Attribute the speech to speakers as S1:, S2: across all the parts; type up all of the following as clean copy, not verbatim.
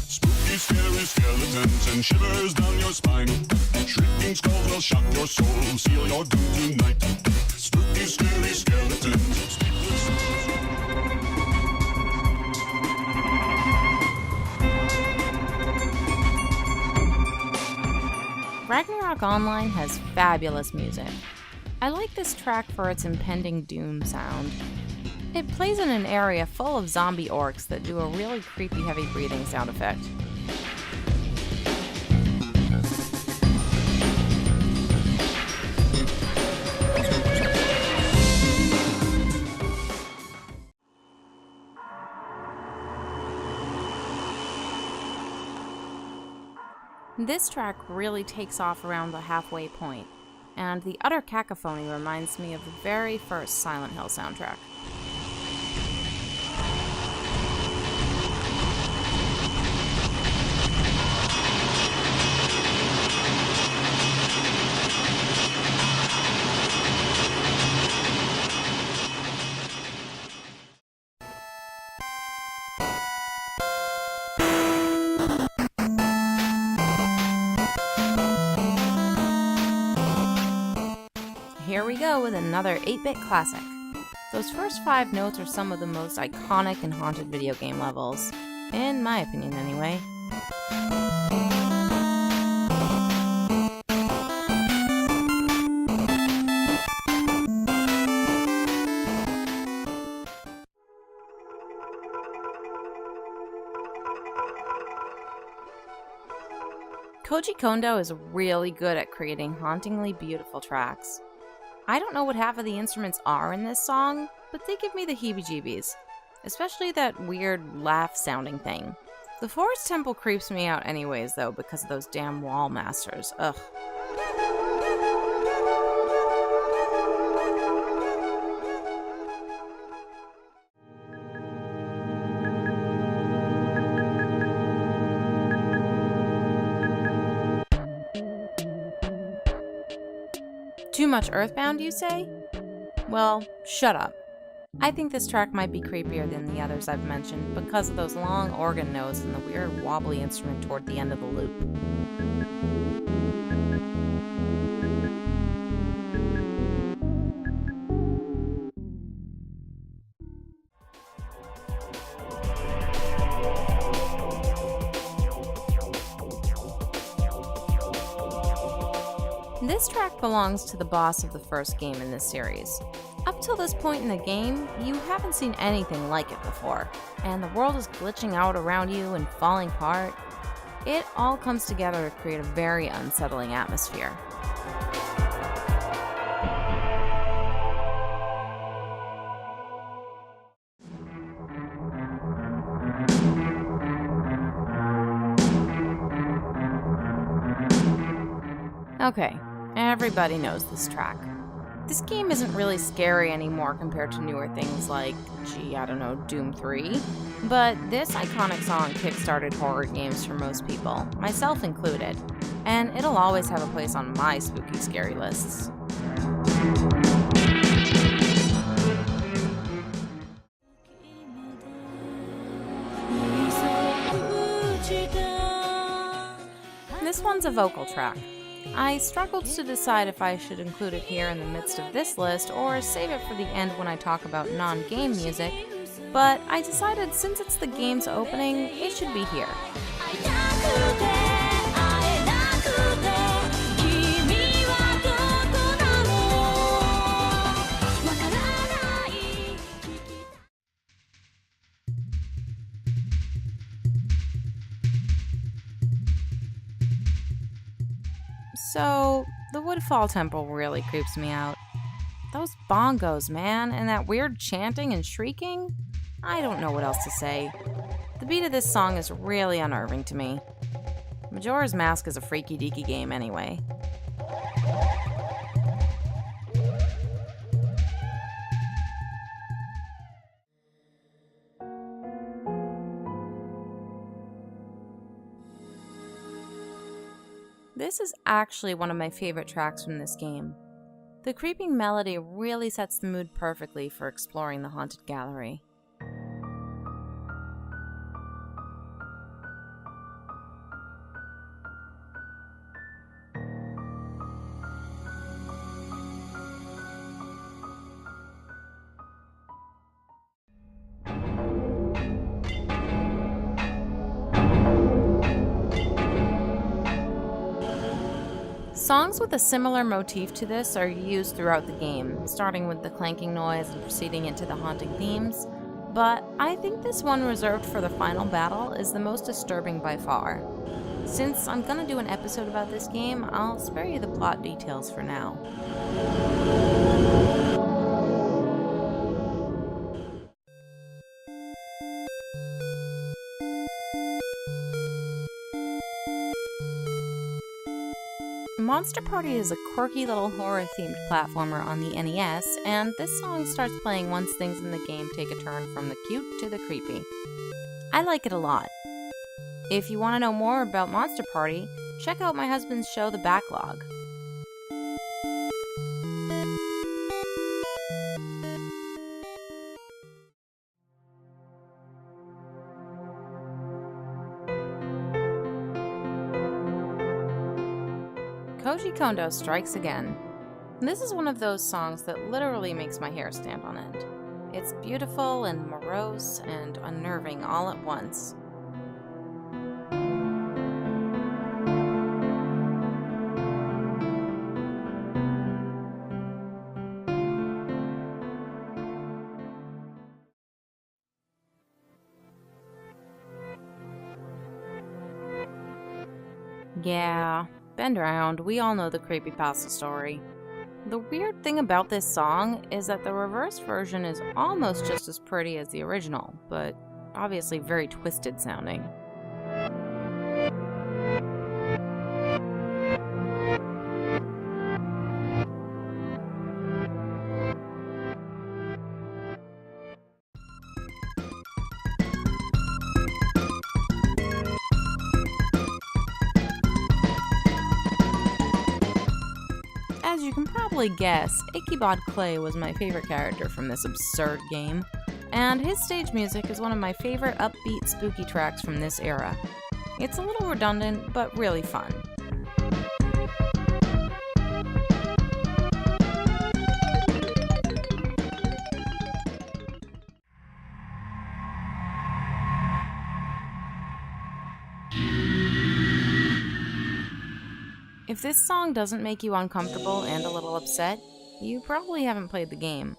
S1: Spooky, scary skeletons and shivers down your spine. Shrieking skulls will shock your soul, seal your doom tonight. Spooky, scary skeletons.
S2: Ragnarok Online has fabulous music. I like this track for its impending doom sound. It plays in an area full of zombie orcs that do a really creepy heavy breathing sound effect. This track really takes off around the halfway point, and the utter cacophony reminds me of the very first Silent Hill soundtrack. Here we go with another 8-bit classic. Those first 5 notes are some of the most iconic and haunted video game levels, in my opinion anyway. Koji Kondo is really good at creating hauntingly beautiful tracks. I don't know what half of the instruments are in this song, but they give me the heebie-jeebies, especially that weird laugh-sounding thing. The Forest Temple creeps me out anyways, though, because of those damn wall masters. Ugh. Too much Earthbound, you say? Well, shut up. I think this track might be creepier than the others I've mentioned because of those long organ notes and the weird wobbly instrument toward the end of the loop. This track belongs to the boss of the first game in this series. Up till this point in the game, you haven't seen anything like it before, and the world is glitching out around you and falling apart. It all comes together to create a very unsettling atmosphere. Okay. Everybody knows this track. This game isn't really scary anymore compared to newer things like, Doom 3. But this iconic song kickstarted horror games for most people, myself included, and it'll always have a place on my spooky scary lists. This one's a vocal track. I struggled to decide if I should include it here in the midst of this list or save it for the end when I talk about non-game music, but I decided since it's the game's opening, it should be here. So, the Woodfall Temple really creeps me out. Those bongos, man, and that weird chanting and shrieking? I don't know what else to say. The beat of this song is really unnerving to me. Majora's Mask is a freaky deaky game anyway. This is actually one of my favorite tracks from this game. The creeping melody really sets the mood perfectly for exploring the haunted gallery. Songs with a similar motif to this are used throughout the game, starting with the clanking noise and proceeding into the haunting themes, but I think this one reserved for the final battle is the most disturbing by far. Since I'm gonna do an episode about this game, I'll spare you the plot details for now. Monster Party is a quirky little horror-themed platformer on the NES, and this song starts playing once things in the game take a turn from the cute to the creepy. I like it a lot. If you want to know more about Monster Party, check out my husband's show, The Backlog. Koji Kondo strikes again. This is one of those songs that literally makes my hair stand on end. It's beautiful and morose and unnerving all at once. Yeah, bend around, we all know the creepypasta story. The weird thing about this song is that the reverse version is almost just as pretty as the original, but obviously very twisted sounding. As you can probably guess, Ichabod Clay was my favorite character from this absurd game, and his stage music is one of my favorite upbeat spooky tracks from this era. It's a little redundant, but really fun. If this song doesn't make you uncomfortable and a little upset, you probably haven't played the game.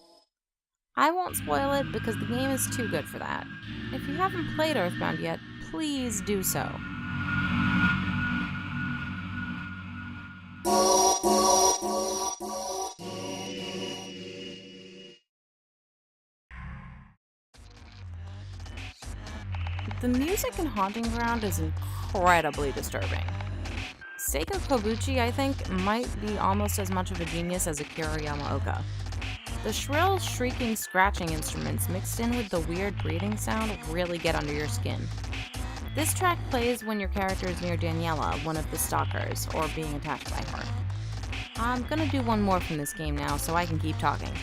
S2: I won't spoil it because the game is too good for that. If you haven't played Earthbound yet, please do so. The music in Haunting Ground is incredibly disturbing. Seiko Kobuchi, I think, might be almost as much of a genius as Akira Yamaoka. The shrill, shrieking, scratching instruments mixed in with the weird breathing sound really get under your skin. This track plays when your character is near Daniela, one of the stalkers, or being attacked by her. I'm gonna do one more from this game now so I can keep talking.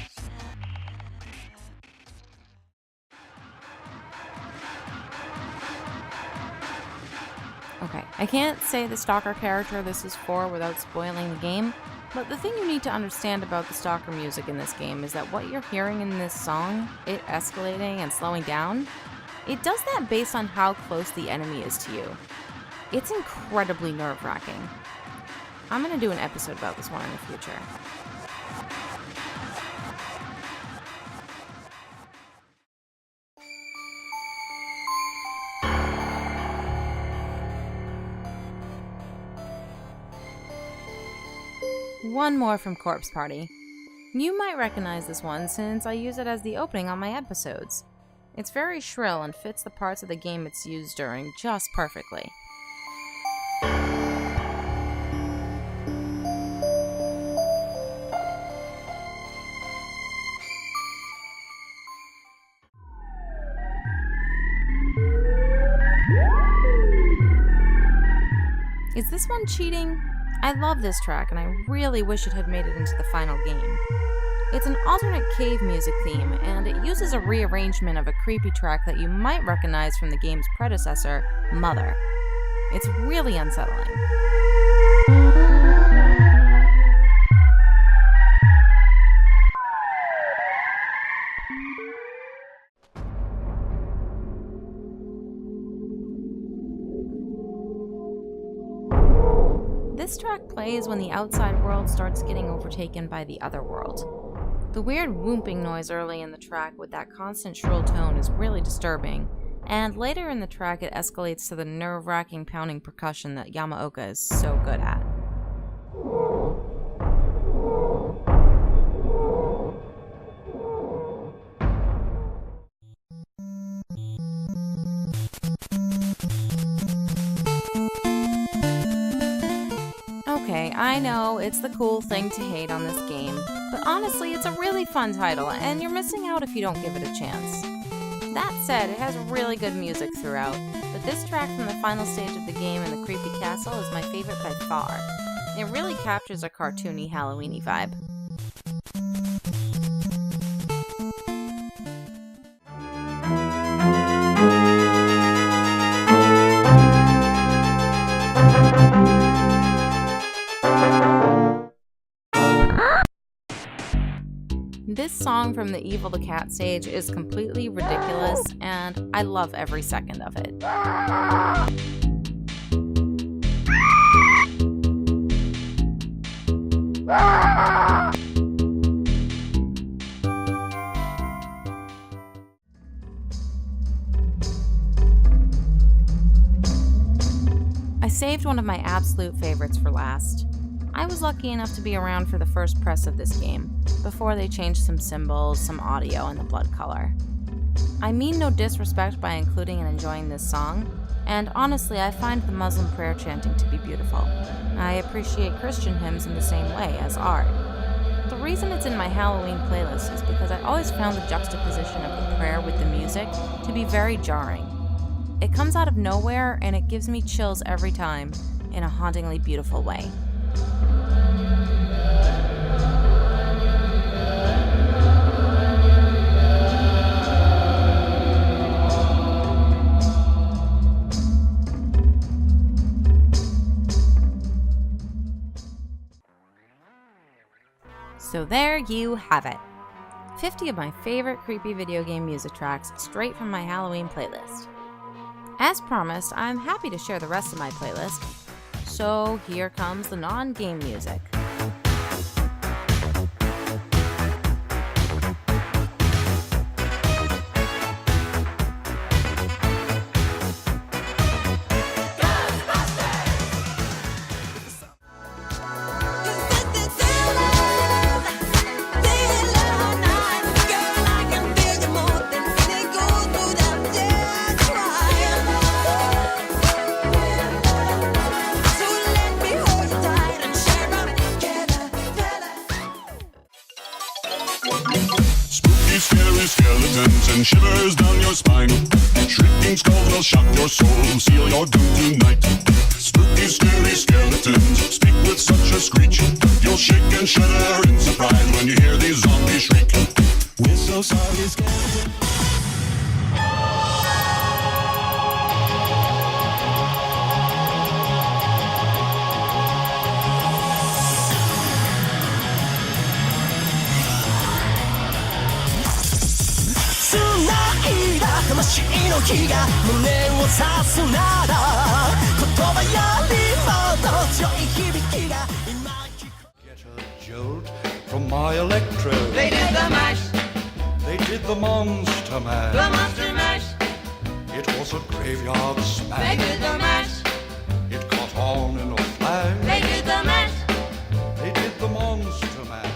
S2: Okay, I can't say the stalker character this is for without spoiling the game, but the thing you need to understand about the stalker music in this game is that what you're hearing in this song, it escalating and slowing down, it does that based on how close the enemy is to you. It's incredibly nerve-wracking. I'm gonna do an episode about this one in the future. One more from Corpse Party. You might recognize this one since I use it as the opening on my episodes. It's very shrill and fits the parts of the game it's used during just perfectly. Is this one cheating? I love this track, and I really wish it had made it into the final game. It's an alternate cave music theme, and it uses a rearrangement of a creepy track that you might recognize from the game's predecessor, Mother. It's really unsettling. This This track plays when the outside world starts getting overtaken by the other world. The weird whooping noise early in the track with that constant shrill tone is really disturbing, and later in the track it escalates to the nerve-wracking pounding percussion that Yamaoka is so good at. Okay, I know it's the cool thing to hate on this game, but honestly it's a really fun title and you're missing out if you don't give it a chance. That said, it has really good music throughout, but this track from the final stage of the game in the creepy castle is my favorite by far. It really captures a cartoony Halloween-y vibe. This song from the Evil the Cat stage is completely ridiculous, and I love every second of it. I saved one of my absolute favorites for last. I was lucky enough to be around for the first press of this game, before they changed some symbols, some audio, and the blood color. I mean no disrespect by including and enjoying this song, and honestly I find the Muslim prayer chanting to be beautiful. I appreciate Christian hymns in the same way, as art. The reason it's in my Halloween playlist is because I always found the juxtaposition of the prayer with the music to be very jarring. It comes out of nowhere and it gives me chills every time, in a hauntingly beautiful way. So there you have it. 50 of my favorite creepy video game music tracks straight from my Halloween playlist. As promised, I'm happy to share the rest of my playlist. So here comes the non-game music.
S1: Spooky, scary skeletons and shivers down your spine. Shrieking skulls will shock your soul, seal your doom tonight. Spooky, scary skeletons speak with such a screech. You'll shake and shudder in surprise when you hear these zombies shriek. We're so sorry, skeleton.
S3: Get a jolt from my electrode.
S4: They did the mash,
S3: They did the monster mash.
S4: the monster mash.
S3: It was a graveyard
S4: They
S3: smash.
S4: did the mash,
S3: It caught on in a flash.
S4: they did the mash.
S3: They did the monster mash.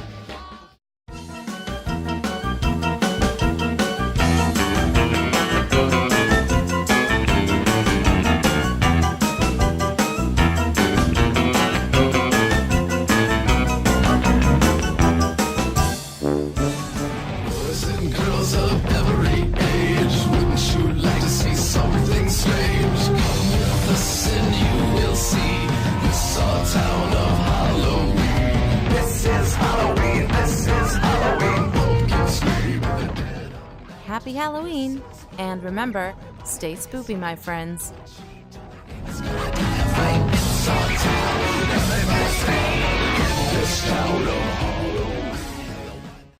S5: Boys and girls of every age, wouldn't you like to see something strange? Come with us and you will see this our town of Halloween. This is Halloween, this is Halloween. Pumpkin scream the dead.
S2: Happy Halloween! And remember, stay spoopy, my friends.